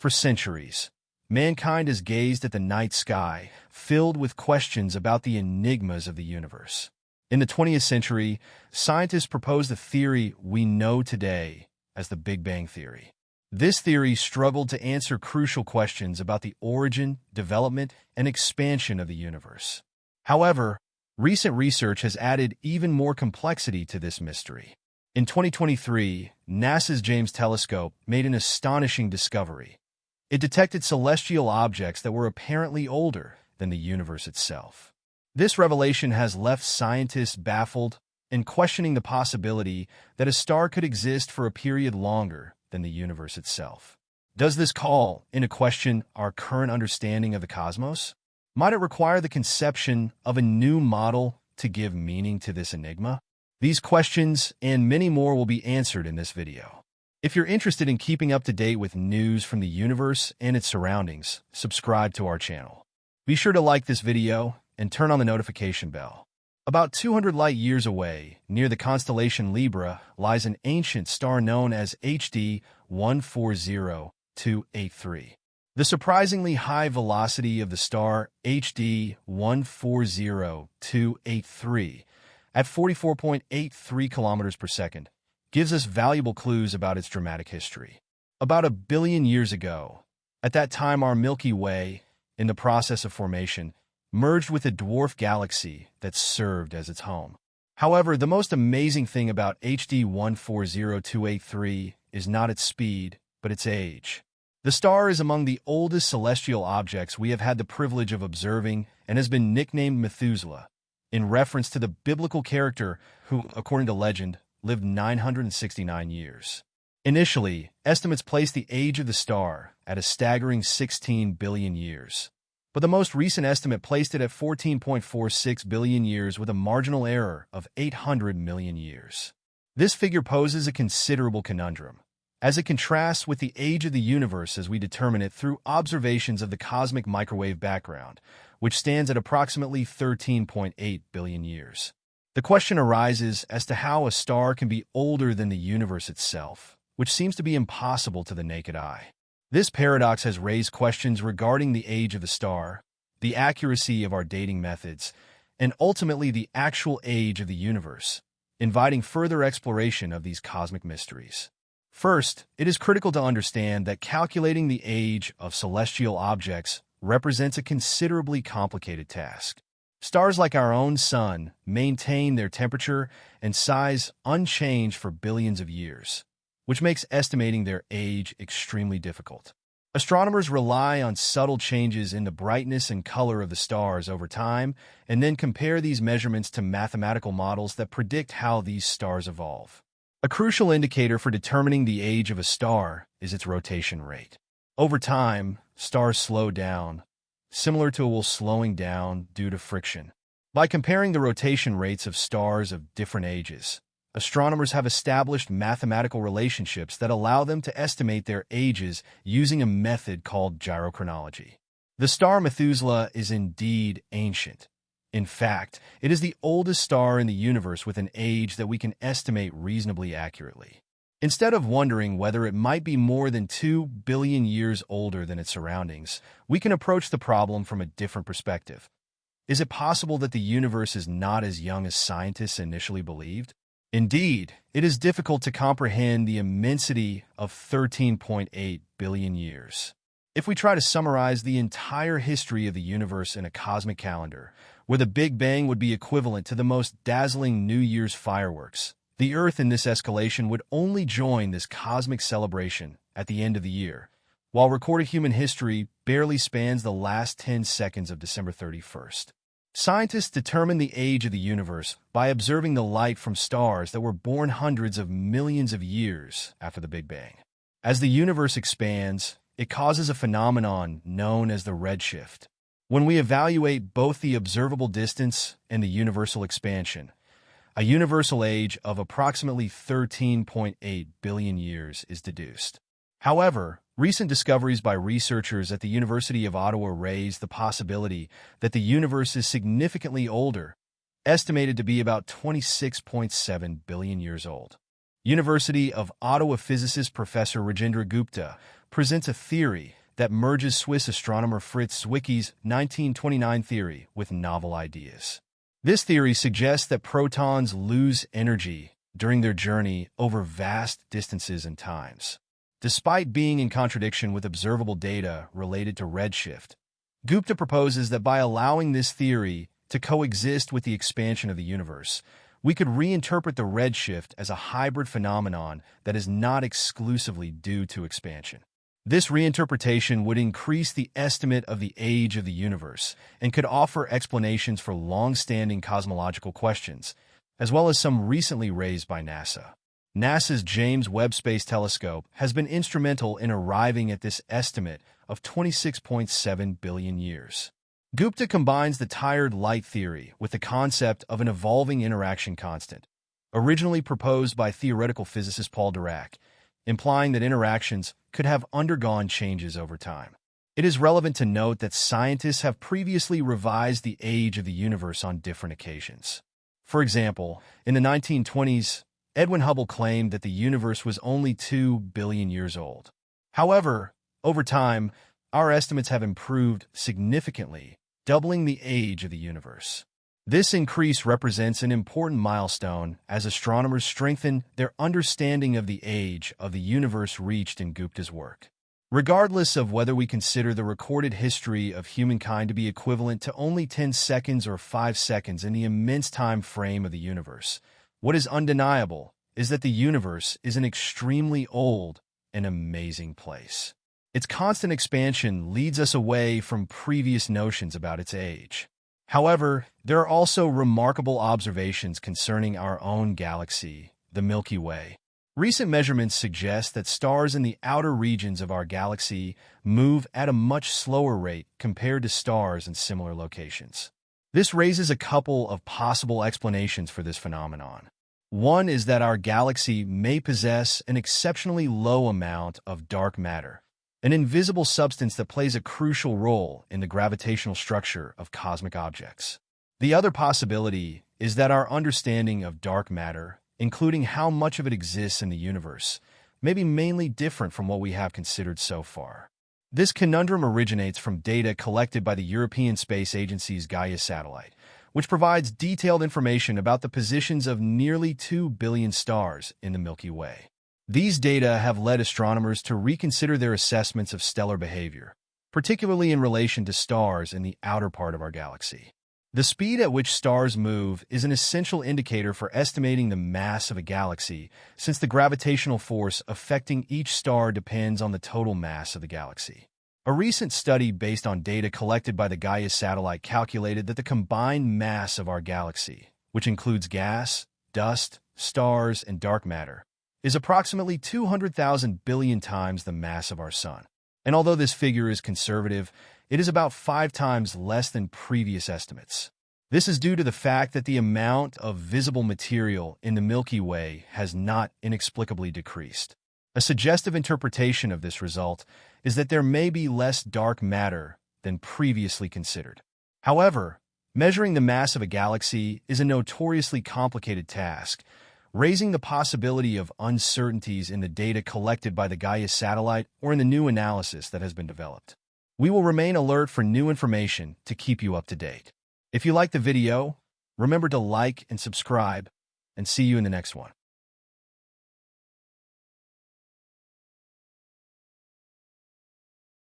For centuries, mankind has gazed at the night sky, filled with questions about the enigmas of the universe. In the 20th century, scientists proposed the theory we know today as the Big Bang Theory. This theory struggled to answer crucial questions about the origin, development, and expansion of the universe. However, recent research has added even more complexity to this mystery. In 2023, NASA's James Telescope made an astonishing discovery. It detected celestial objects that were apparently older than the universe itself. This revelation has left scientists baffled and questioning the possibility that a star could exist for a period longer than the universe itself. Does this call into question our current understanding of the cosmos? Might it require the conception of a new model to give meaning to this enigma? These questions and many more will be answered in this video. If you're interested in keeping up to date with news from the universe and its surroundings, subscribe to our channel. Be sure to like this video and turn on the notification bell. About 200 light years away, near the constellation Libra, lies an ancient star known as HD 140283. The surprisingly high velocity of the star HD 140283 at 44.83 kilometers per second gives us valuable clues about its dramatic history. About 1 billion years ago, at that time our Milky Way, in the process of formation, merged with a dwarf galaxy that served as its home. However, the most amazing thing about HD 140283 is not its speed, but its age. The star is among the oldest celestial objects we have had the privilege of observing and has been nicknamed Methuselah, in reference to the biblical character who, according to legend, lived 969 years. Initially, estimates placed the age of the star at a staggering 16 billion years. But the most recent estimate placed it at 14.46 billion years with a marginal error of 800 million years. This figure poses a considerable conundrum, as it contrasts with the age of the universe as we determine it through observations of the cosmic microwave background, which stands at approximately 13.8 billion years. The question arises as to how a star can be older than the universe itself, which seems to be impossible to the naked eye. This paradox has raised questions regarding the age of a star, the accuracy of our dating methods, and ultimately the actual age of the universe, inviting further exploration of these cosmic mysteries. First, it is critical to understand that calculating the age of celestial objects represents a considerably complicated task. Stars like our own Sun maintain their temperature and size unchanged for billions of years, which makes estimating their age extremely difficult. Astronomers rely on subtle changes in the brightness and color of the stars over time and then compare these measurements to mathematical models that predict how these stars evolve. A crucial indicator for determining the age of a star is its rotation rate. Over time, stars slow down, similar to a wheel slowing down due to friction. By comparing the rotation rates of stars of different ages, astronomers have established mathematical relationships that allow them to estimate their ages using a method called gyrochronology. The star Methuselah is indeed ancient. In fact, it is the oldest star in the universe with an age that we can estimate reasonably accurately. Instead of wondering whether it might be more than 2 billion years older than its surroundings, we can approach the problem from a different perspective. Is it possible that the universe is not as young as scientists initially believed? Indeed, it is difficult to comprehend the immensity of 13.8 billion years. If we try to summarize the entire history of the universe in a cosmic calendar, where the Big Bang would be equivalent to the most dazzling New Year's fireworks, the Earth in this escalation would only join this cosmic celebration at the end of the year, while recorded human history barely spans the last 10 seconds of December 31st. Scientists determine the age of the universe by observing the light from stars that were born hundreds of millions of years after the Big Bang. As the universe expands, it causes a phenomenon known as the redshift. When we evaluate both the observable distance and the universal expansion, a universal age of approximately 13.8 billion years is deduced. However, recent discoveries by researchers at the University of Ottawa raise the possibility that the universe is significantly older, estimated to be about 26.7 billion years old. University of Ottawa physicist Professor Rajendra Gupta presents a theory that merges Swiss astronomer Fritz Zwicky's 1929 theory with novel ideas. This theory suggests that protons lose energy during their journey over vast distances and times. Despite being in contradiction with observable data related to redshift, Gupta proposes that by allowing this theory to coexist with the expansion of the universe, we could reinterpret the redshift as a hybrid phenomenon that is not exclusively due to expansion. This reinterpretation would increase the estimate of the age of the universe and could offer explanations for long-standing cosmological questions, as well as some recently raised by NASA. NASA's James Webb Space Telescope has been instrumental in arriving at this estimate of 26.7 billion years. Gupta combines the tired light theory with the concept of an evolving interaction constant, originally proposed by theoretical physicist Paul Dirac, implying that interactions could have undergone changes over time. It is relevant to note that scientists have previously revised the age of the universe on different occasions. For example, in the 1920s, Edwin Hubble claimed that the universe was only 2 billion years old. However, over time, our estimates have improved significantly, doubling the age of the universe. This increase represents an important milestone as astronomers strengthen their understanding of the age of the universe reached in Gupta's work. Regardless of whether we consider the recorded history of humankind to be equivalent to only 10 seconds or 5 seconds in the immense time frame of the universe, what is undeniable is that the universe is an extremely old and amazing place. Its constant expansion leads us away from previous notions about its age. However, there are also remarkable observations concerning our own galaxy, the Milky Way. Recent measurements suggest that stars in the outer regions of our galaxy move at a much slower rate compared to stars in similar locations. This raises a couple of possible explanations for this phenomenon. One is that our galaxy may possess an exceptionally low amount of dark matter, an invisible substance that plays a crucial role in the gravitational structure of cosmic objects. The other possibility is that our understanding of dark matter, including how much of it exists in the universe, may be mainly different from what we have considered so far. This conundrum originates from data collected by the European Space Agency's Gaia satellite, which provides detailed information about the positions of nearly 2 billion stars in the Milky Way. These data have led astronomers to reconsider their assessments of stellar behavior, particularly in relation to stars in the outer part of our galaxy. The speed at which stars move is an essential indicator for estimating the mass of a galaxy, since the gravitational force affecting each star depends on the total mass of the galaxy. A recent study based on data collected by the Gaia satellite calculated that the combined mass of our galaxy, which includes gas, dust, stars, and dark matter, is approximately 200,000 billion times the mass of our Sun. And although this figure is conservative, it is about 5 times less than previous estimates. This is due to the fact that the amount of visible material in the Milky Way has not inexplicably decreased. A suggestive interpretation of this result is that there may be less dark matter than previously considered. However, measuring the mass of a galaxy is a notoriously complicated task, raising the possibility of uncertainties in the data collected by the Gaia satellite or in the new analysis that has been developed. We will remain alert for new information to keep you up to date. If you liked the video, remember to like and subscribe, and see you in the next one.